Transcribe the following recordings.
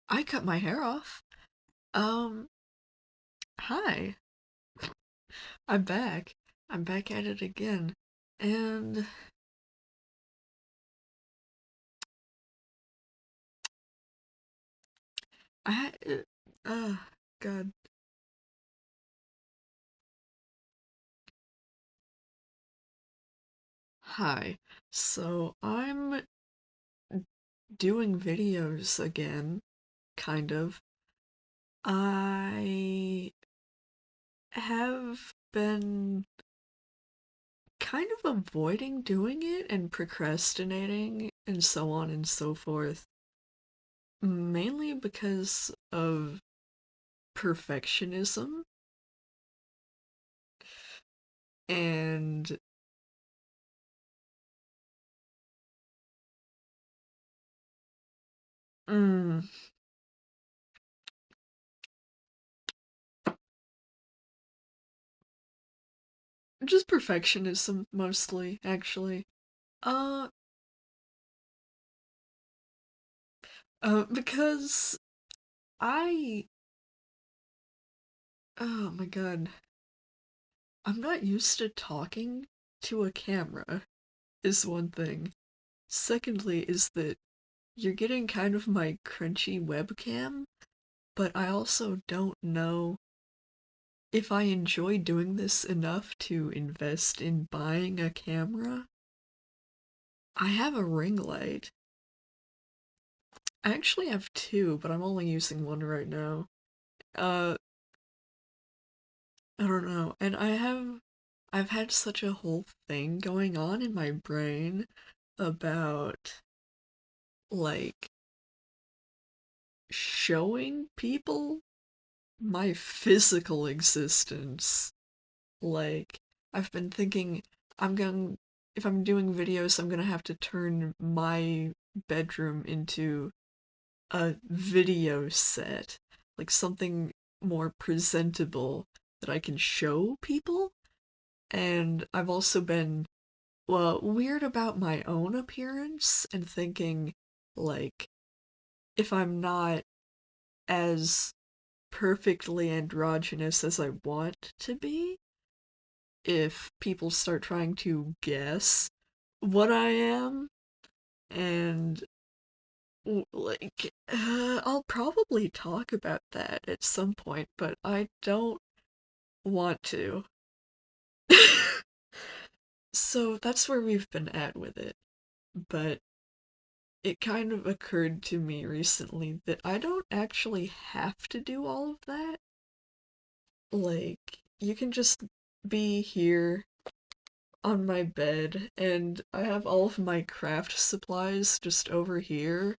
I cut my hair off. Um, Hi. I'm back. I'm back at it again. And I uh God. Hi. So I'm doing videos again, kind of. I have been kind of avoiding doing it and procrastinating and so on and so forth, mainly because of perfectionism and mm, just perfectionism mostly, actually. Uh, because I, oh my God, I'm not used to talking to a camera, is one thing. Secondly, is that you're getting kind of my crunchy webcam, but I also don't know if I enjoy doing this enough to invest in buying a camera. I have a ring light. I actually have two, but I'm only using one right now. Uh, I don't know. And I've had such a whole thing going on in my brain about like showing people my physical existence. Like I've been thinking I'm going if I'm doing videos, I'm gonna have to turn my bedroom into a video set, like something more presentable that I can show people. And I've also been, well, weird about my own appearance and thinking, like, if I'm not as perfectly androgynous as I want to be, if people start trying to guess what I am, and I'll probably talk about that at some point, but I don't want to. So that's where we've been at with it. But it kind of occurred to me recently that I don't actually have to do all of that. Like, you can just be here on my bed, and I have all of my craft supplies just over here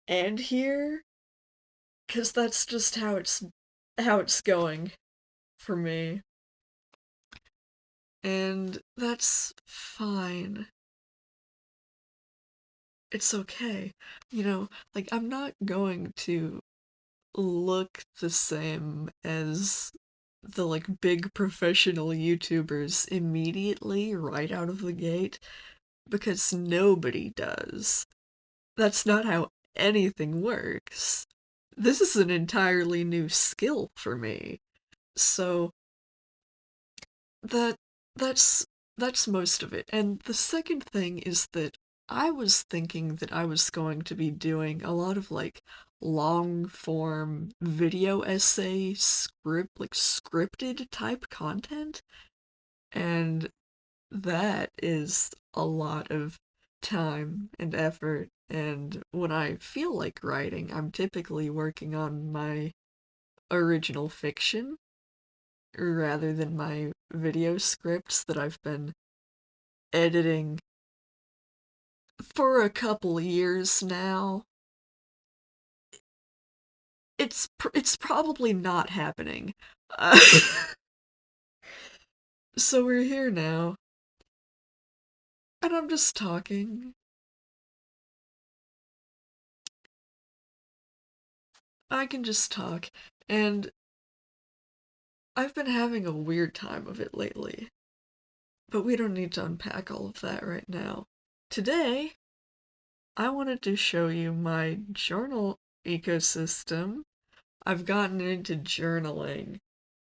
and here, 'cause that's just how it's going for me. And that's fine. It's okay. Like, I'm not going to look the same as the like big professional YouTubers immediately right out of the gate because nobody does. That's not how anything works. This is an entirely new skill for me. So that that's that's most of it. And the second thing is that I was thinking that I was going to be doing a lot of like long form video essay like scripted type content, and that is a lot of time and effort. And when I feel like writing, I'm typically working on my original fiction rather than my video scripts that I've been editing for a couple years now. It's probably not happening. Uh, so we're here now, and I'm just talking. I can just talk, and I've been having a weird time of it lately. But we don't need to unpack all of that right now. Today, I wanted to show you my journal ecosystem, I've gotten into journaling.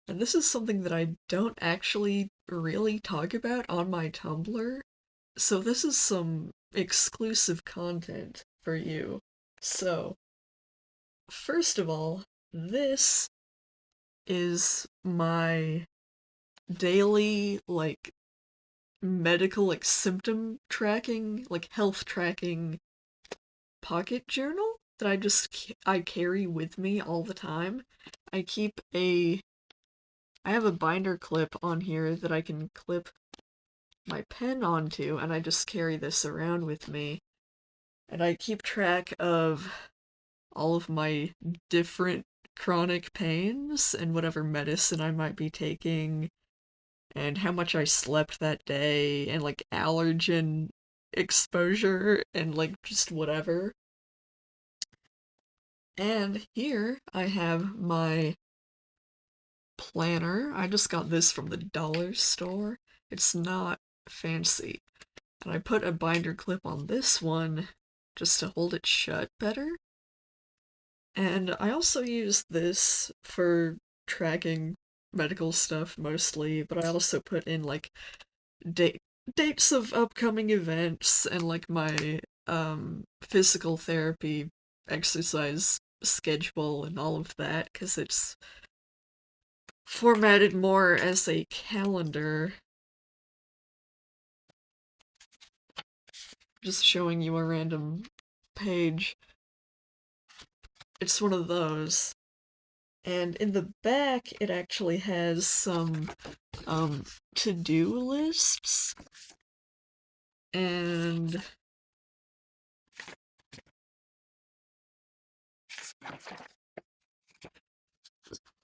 And this is something that I don't actually really talk about on my Tumblr. So this is some exclusive content for you. So, first of all, this is my daily, medical, symptom tracking, health tracking pocket journal that I carry with me all the time. I keep I have a binder clip on here that I can clip my pen onto, and I just carry this around with me. And I keep track of all of my different chronic pains and whatever medicine I might be taking, and how much I slept that day, and allergen exposure, and just whatever. And here I have my planner. I just got this from the dollar store. It's not fancy. And I put a binder clip on this one just to hold it shut better. And I also use this for tracking medical stuff mostly, but I also put in date dates of upcoming events and my physical therapy exercise schedule and all of that because it's formatted more as a calendar. Just showing you a random page. It's one of those. And in the back, it actually has some to-do lists. And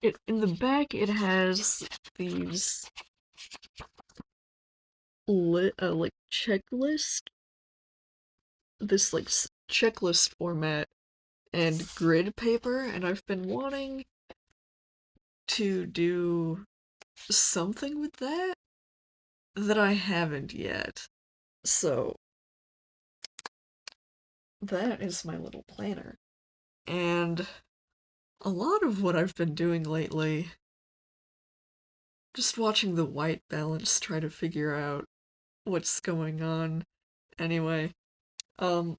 in the back, it has these checklist, this checklist format and grid paper, and I've been wanting to do something with that I haven't yet. So that is my little planner. And a lot of what I've been doing lately, just watching the white balance try to figure out what's going on. Anyway, um,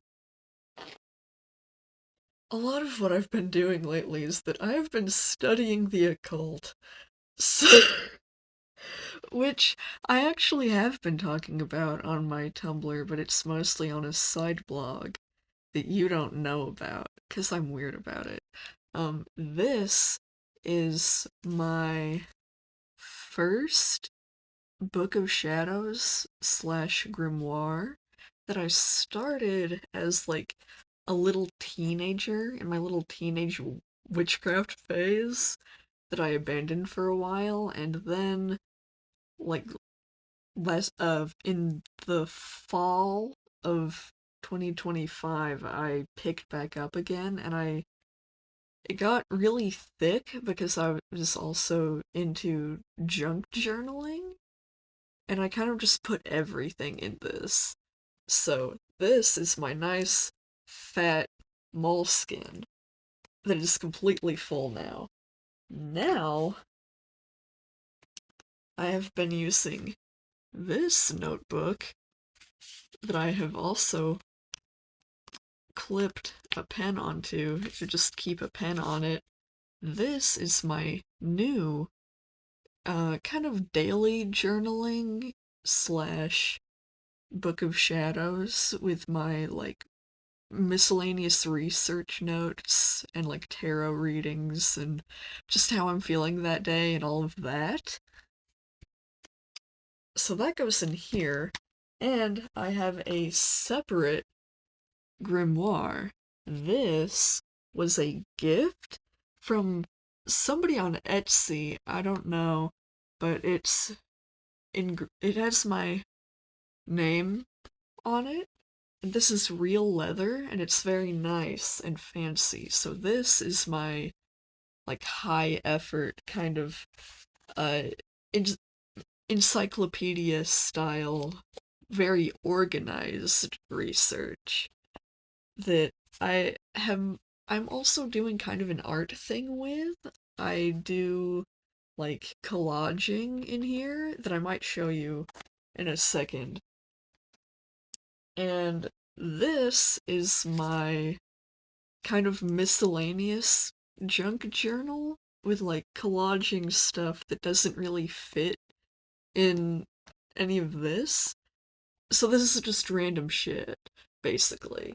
a lot of what I've been doing lately is that I've been studying the occult. So, which I actually have been talking about on my Tumblr, but it's mostly on a side blog that you don't know about, because I'm weird about it. This is my first Book of Shadows slash grimoire that I started as a little teenager in my little teenage witchcraft phase that I abandoned for a while, and then like less of in the fall of 2025 I picked back up again, and it got really thick because I was also into junk journaling, and I kind of just put everything in this. So this is my nice fat moleskin that is completely full now. Now I have been using this notebook that I have also clipped a pen onto to just keep a pen on it. This is my new kind of daily journaling slash Book of Shadows with my miscellaneous research notes and tarot readings and just how I'm feeling that day and all of that. So that goes in here, and I have a separate grimoire. This was a gift from somebody on Etsy. I don't know, but it has my name on it. And this is real leather, and it's very nice and fancy. So this is my high effort kind of uh en- encyclopedia style, very organized research that I have I'm also doing kind of an art thing with. I do like collaging in here that I might show you in a second. And this is my kind of miscellaneous junk journal with like collaging stuff that doesn't really fit in any of this. So this is just random shit, basically.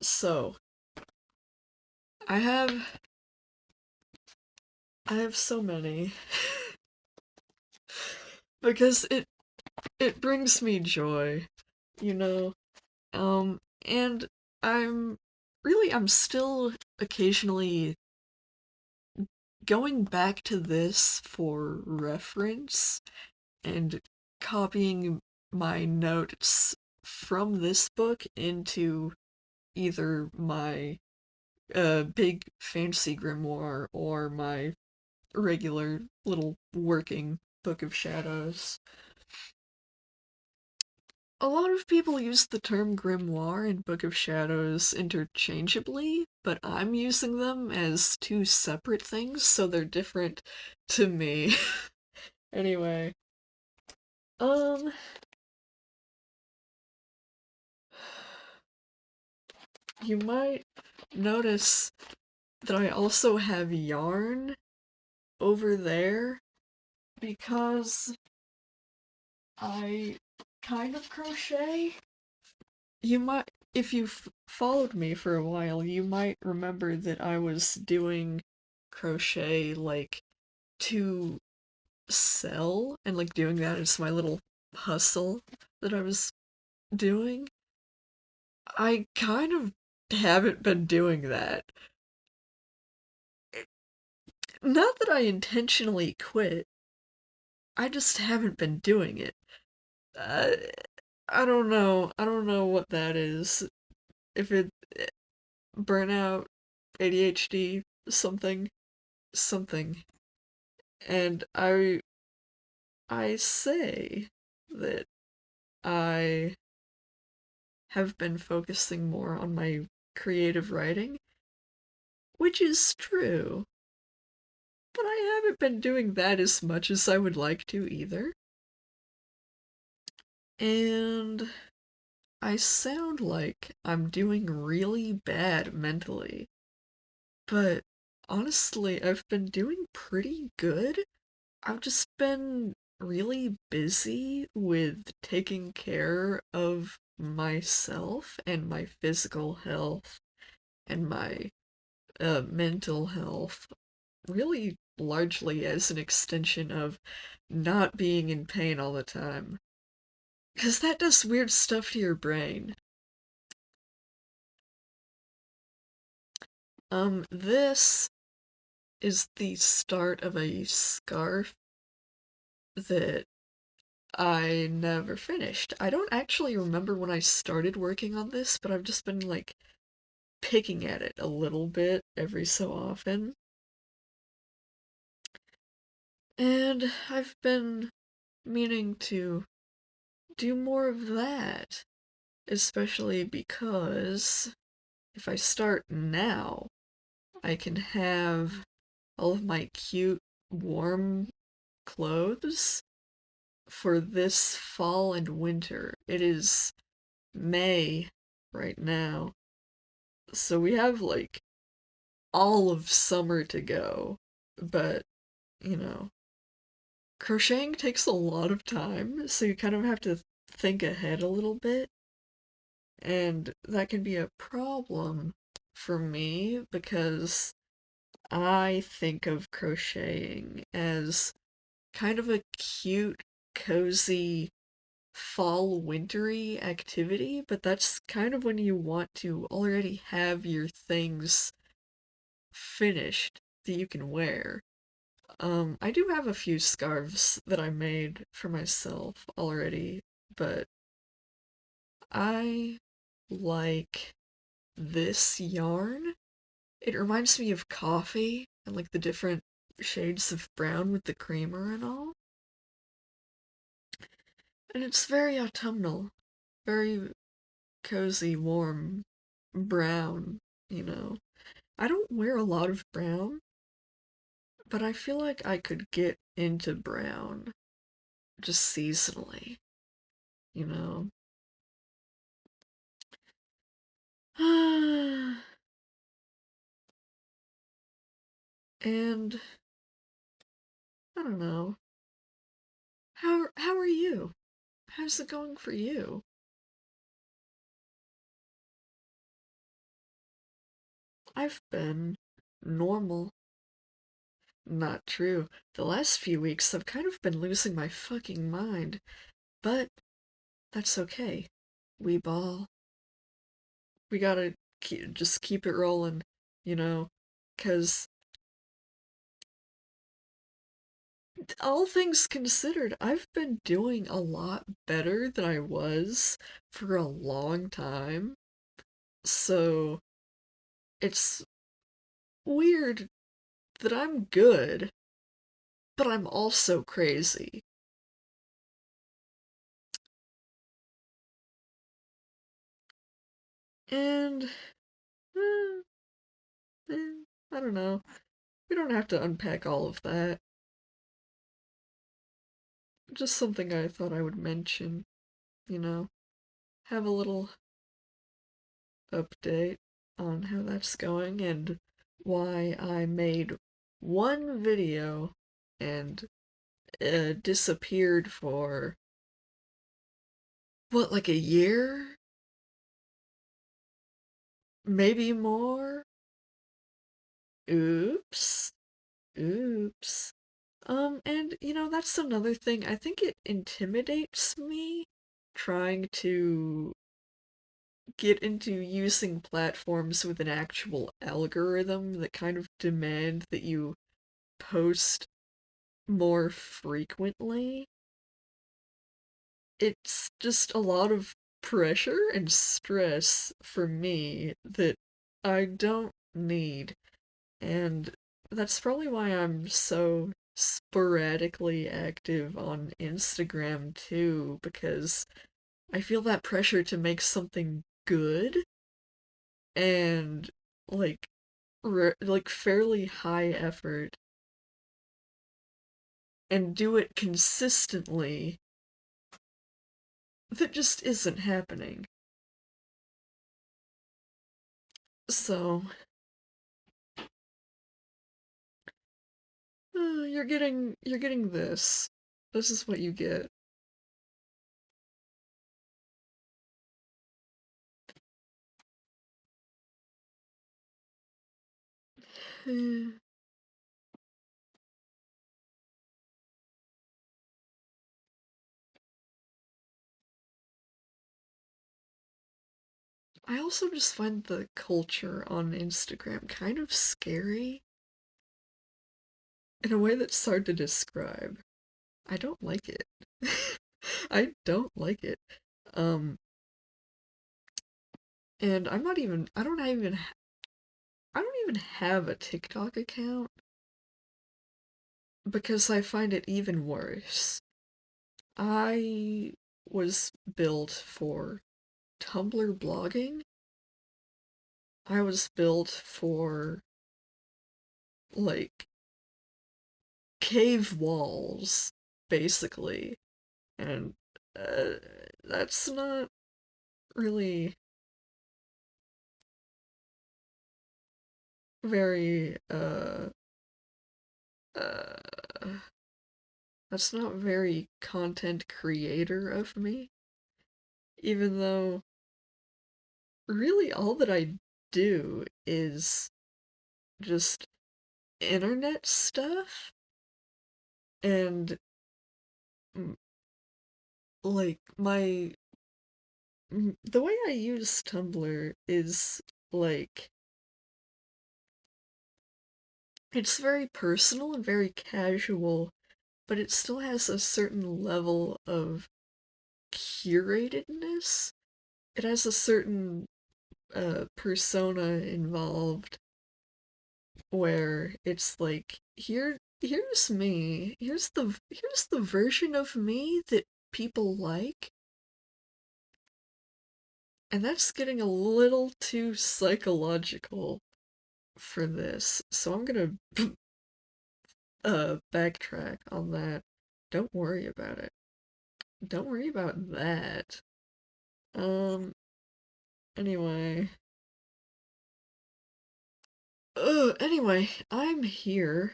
So I have I have so many because it brings me joy, you know. And I'm I'm still occasionally going back to this for reference and copying my notes from this book into either my big fancy grimoire or my regular little working book of shadows. A lot of people use the term grimoire and Book of Shadows interchangeably, but I'm using them as two separate things, so they're different to me. Anyway, um, you might notice that I also have yarn over there because I kind of crochet. You might, if you've followed me for a while, you might remember that I was doing crochet like to sell and like doing that as my little hustle that I was doing. I kind of haven't been doing that. Not that I intentionally quit, I just haven't been doing it. Uh, I don't know. I don't know what that is. If it burnout, ADHD, something, something. And I say that I have been focusing more on my creative writing, which is true, but I haven't been doing that as much as I would like to either. And I sound like I'm doing really bad mentally, but honestly, I've been doing pretty good. I've just been really busy with taking care of myself and my physical health and my mental health, really largely as an extension of not being in pain all the time. Because that does weird stuff to your brain. This is the start of a scarf that I never finished. I don't actually remember when I started working on this, but I've just been like picking at it a little bit every so often. And I've been meaning to do more of that, especially because if I start now, I can have all of my cute, warm clothes for this fall and winter. It is May right now, so we have like all of summer to go. But, you know, crocheting takes a lot of time, so you kind of have to think ahead a little bit. And that can be a problem for me because I think of crocheting as kind of a cute, cozy, fall wintry activity, but that's kind of when you want to already have your things finished that you can wear. I do have a few scarves that I made for myself already, but I like this yarn. It reminds me of coffee and like the different shades of brown with the creamer and all. And it's very autumnal, very cozy, warm, brown, you know. I don't wear a lot of brown, but I feel like I could get into brown just seasonally, you know? And I don't know. How are you? How's it going for you? I've been normal. Not true. The last few weeks I've kind of been losing my fucking mind, but that's okay. We ball. We gotta just keep it rolling, you know? 'Cause all things considered, I've been doing a lot better than I was for a long time. So it's weird that I'm good, but I'm also crazy. And eh, I don't know. We don't have to unpack all of that. Just something I thought I would mention, you know. Have a little update on how that's going and why I made one video and disappeared for what, like a year? Maybe more? Oops. Oops. And that's another thing. I think it intimidates me trying to get into using platforms with an actual algorithm that kind of demand that you post more frequently. It's just a lot of pressure and stress for me that I don't need. And that's probably why I'm so sporadically active on Instagram too, because I feel that pressure to make something good and like like fairly high effort and do it consistently that just isn't happening. So, you're getting this. This is what you get. I also just find the culture on Instagram kind of scary in a way that's hard to describe. I don't like it. I don't like it. Um, and I don't even have a TikTok account because I find it even worse. I was built for Tumblr blogging. I was built for like cave walls, basically. And uh, that's not really very uh that's not very content creator of me, even though really all that I do is just internet stuff and mm, like the way I use Tumblr is like it's very personal and very casual, but it still has a certain level of curatedness. It has a certain persona involved where it's like here's me. Here's the version of me that people like, and that's getting a little too psychological for this, so I'm gonna backtrack on that. Don't worry about it. Don't worry about that. Um, anyway. Anyway, I'm here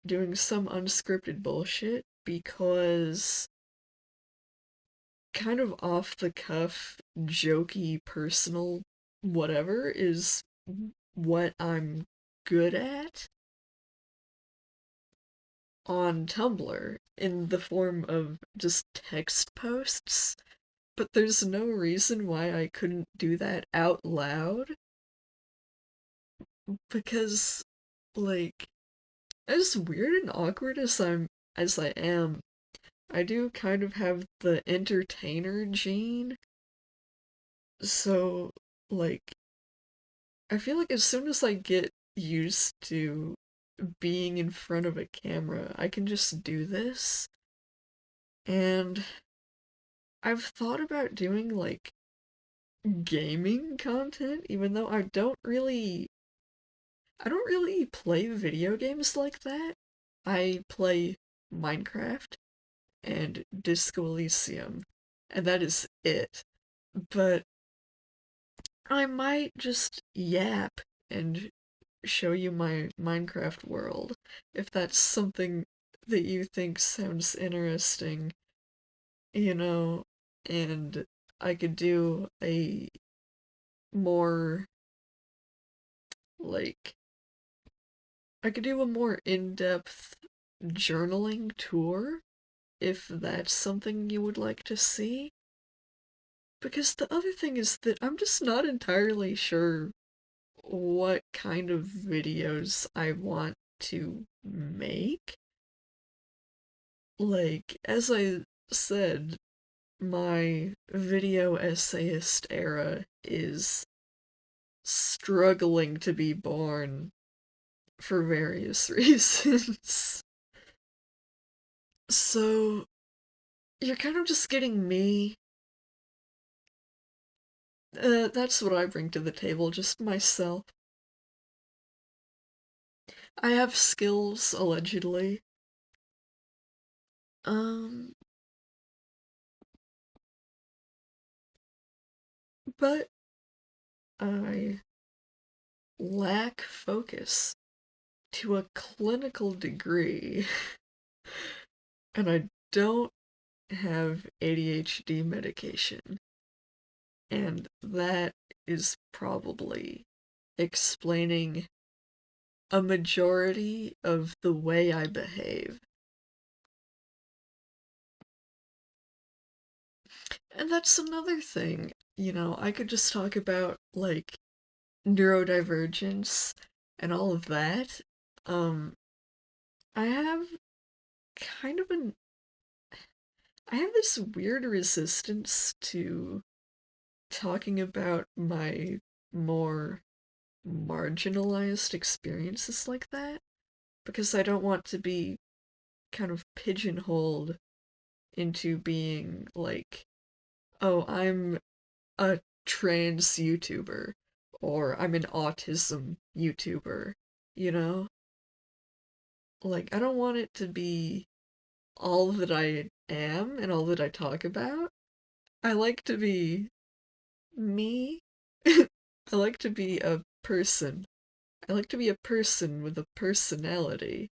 doing some unscripted bullshit because kind of off the cuff, jokey, personal whatever is what I'm good at on Tumblr in the form of just text posts. But there's no reason why I couldn't do that out loud because, like, as weird and awkward as I am, I do kind of have the entertainer gene. So, like, I feel like as soon as I get used to being in front of a camera, I can just do this. And I've thought about doing like gaming content, even though I don't really play video games like that. I play Minecraft and Disco Elysium, and that is it. But I might just yap and show you my Minecraft world if that's something that you think sounds interesting, you know, and I could do a more like I could do a more in-depth journaling tour if that's something you would like to see. Because the other thing is that I'm just not entirely sure what kind of videos I want to make. Like, as I said, my video essayist era is struggling to be born for various reasons. So, you're kind of just getting me. That's what I bring to the table, just myself. I have skills, allegedly. Um, but I lack focus to a clinical degree, and I don't have ADHD medication, and that is probably explaining a majority of the way I behave. And that's another thing, I could just talk about, like, neurodivergence and all of that. Um, I have kind of an I have this weird resistance to talking about my more marginalized experiences like that because I don't want to be kind of pigeonholed into being like, oh, I'm a trans YouTuber or I'm an autism YouTuber, you know? Like, I don't want it to be all that I am and all that I talk about. I like to be me. I like to be a person. I like to be a person with a personality.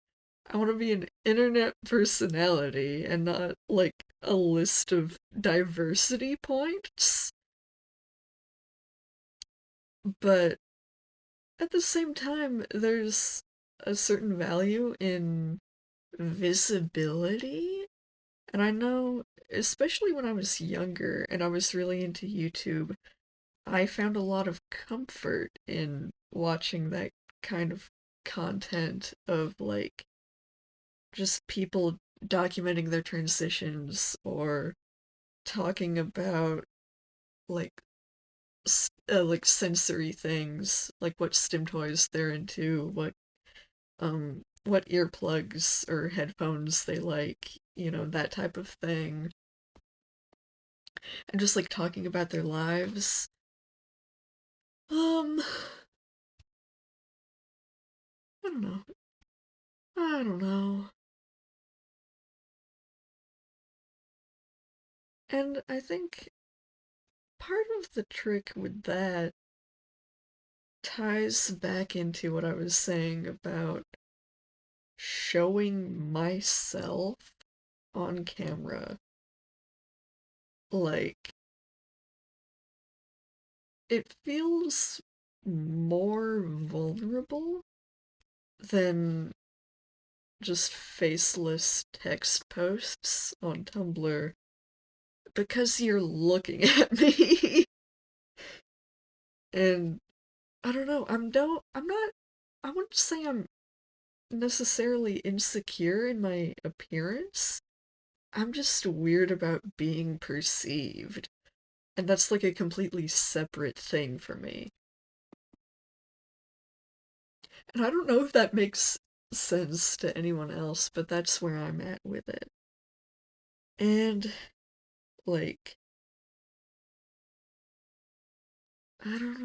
I want to be an internet personality and not like a list of diversity points. But at the same time, there's a certain value in visibility. And I know, especially when I was younger and I was really into YouTube, I found a lot of comfort in watching that kind of content of like just people documenting their transitions or talking about like like sensory things, like what stim toys they're into, what earplugs or headphones they like, that type of thing. And just like talking about their lives. Um I don't know. I don't know. And I think part of the trick with that ties back into what I was saying about showing myself on camera. Like, it feels more vulnerable than just faceless text posts on Tumblr because you're looking at me. And I don't know, I'm not I wouldn't say I'm necessarily insecure in my appearance. I'm just weird about being perceived. And that's like a completely separate thing for me. And I don't know if that makes sense to anyone else, but that's where I'm at with it. And, like, I don't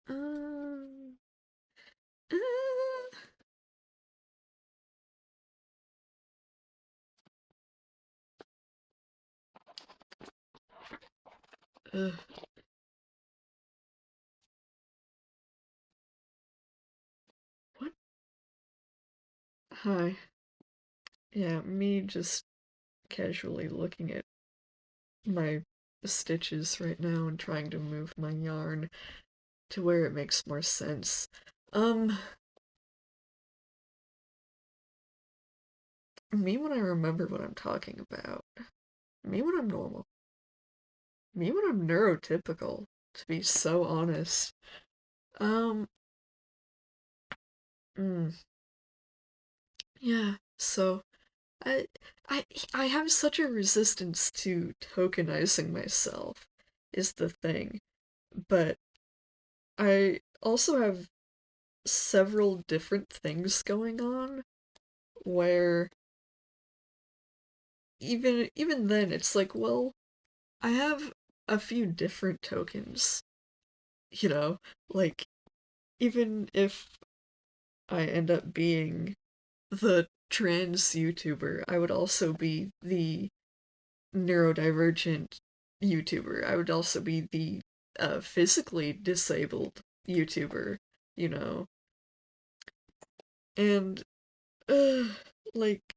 know. Uh, uh, what? Hi. Yeah, me just casually looking at my stitches right now and trying to move my yarn to where it makes more sense. Um, me when I remember what I'm talking about. Me when I'm normal. Me when I'm neurotypical, to be so honest. Um, mm, yeah, so I I I have such a resistance to tokenizing myself is the thing. But I also have several different things going on where even then it's like, well, I have a few different tokens, you know? Like even if I end up being the trans YouTuber, I would also be the neurodivergent YouTuber. I would also be the physically disabled YouTuber, you know? And, uh, like,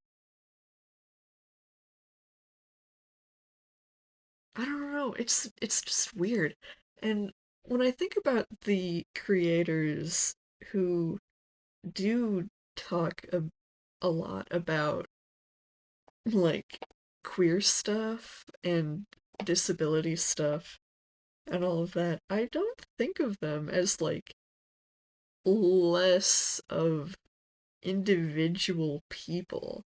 I don't know, it's just weird. And when I think about the creators who do talk a lot about, like, queer stuff and disability stuff and all of that, I don't think of them as, like, less of individual people.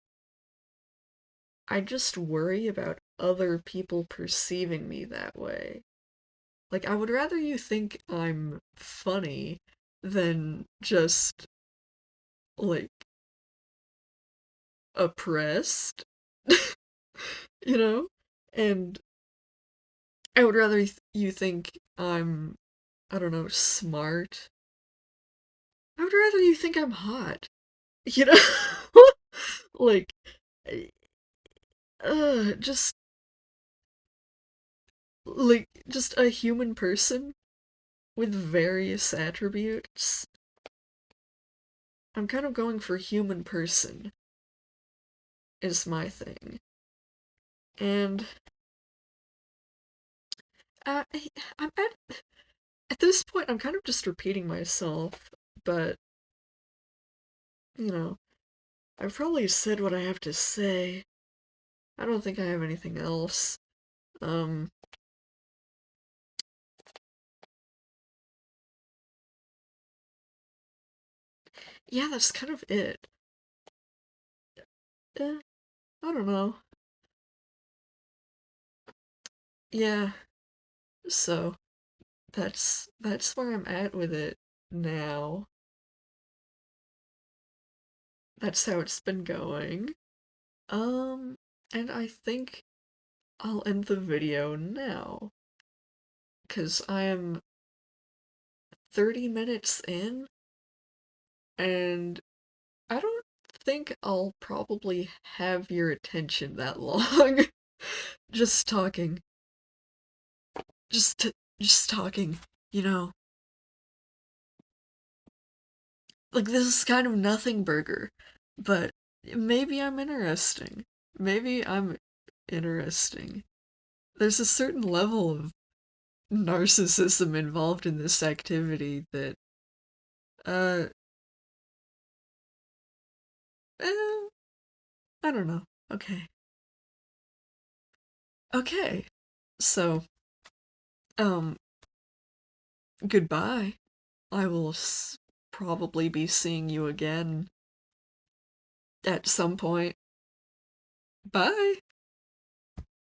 I just worry about other people perceiving me that way. Like, I would rather you think I'm funny than just, like, oppressed, you know? And I would rather you think I'm, I don't know, smart. I would rather you think I'm hot, you know? Like, just just a human person with various attributes. I'm kind of going for human person is my thing. And I, I'm at this point I'm kind of just repeating myself, but you know, I've probably said what I have to say. I don't think I have anything else. Um yeah, that's kind of it. Eh, I don't know. Yeah, so that's where I'm at with it now. That's how it's been going. Um, and I think I'll end the video now, because I am 30 minutes in, and I don't think I'll probably have your attention that long. Just talking. Just just talking, you know. Like this is kind of nothing burger, but maybe I'm interesting. Maybe I'm interesting. There's a certain level of narcissism involved in this activity that uh eh, I don't know. Okay. Okay. So, um goodbye. I will probably be seeing you again at some point. Bye.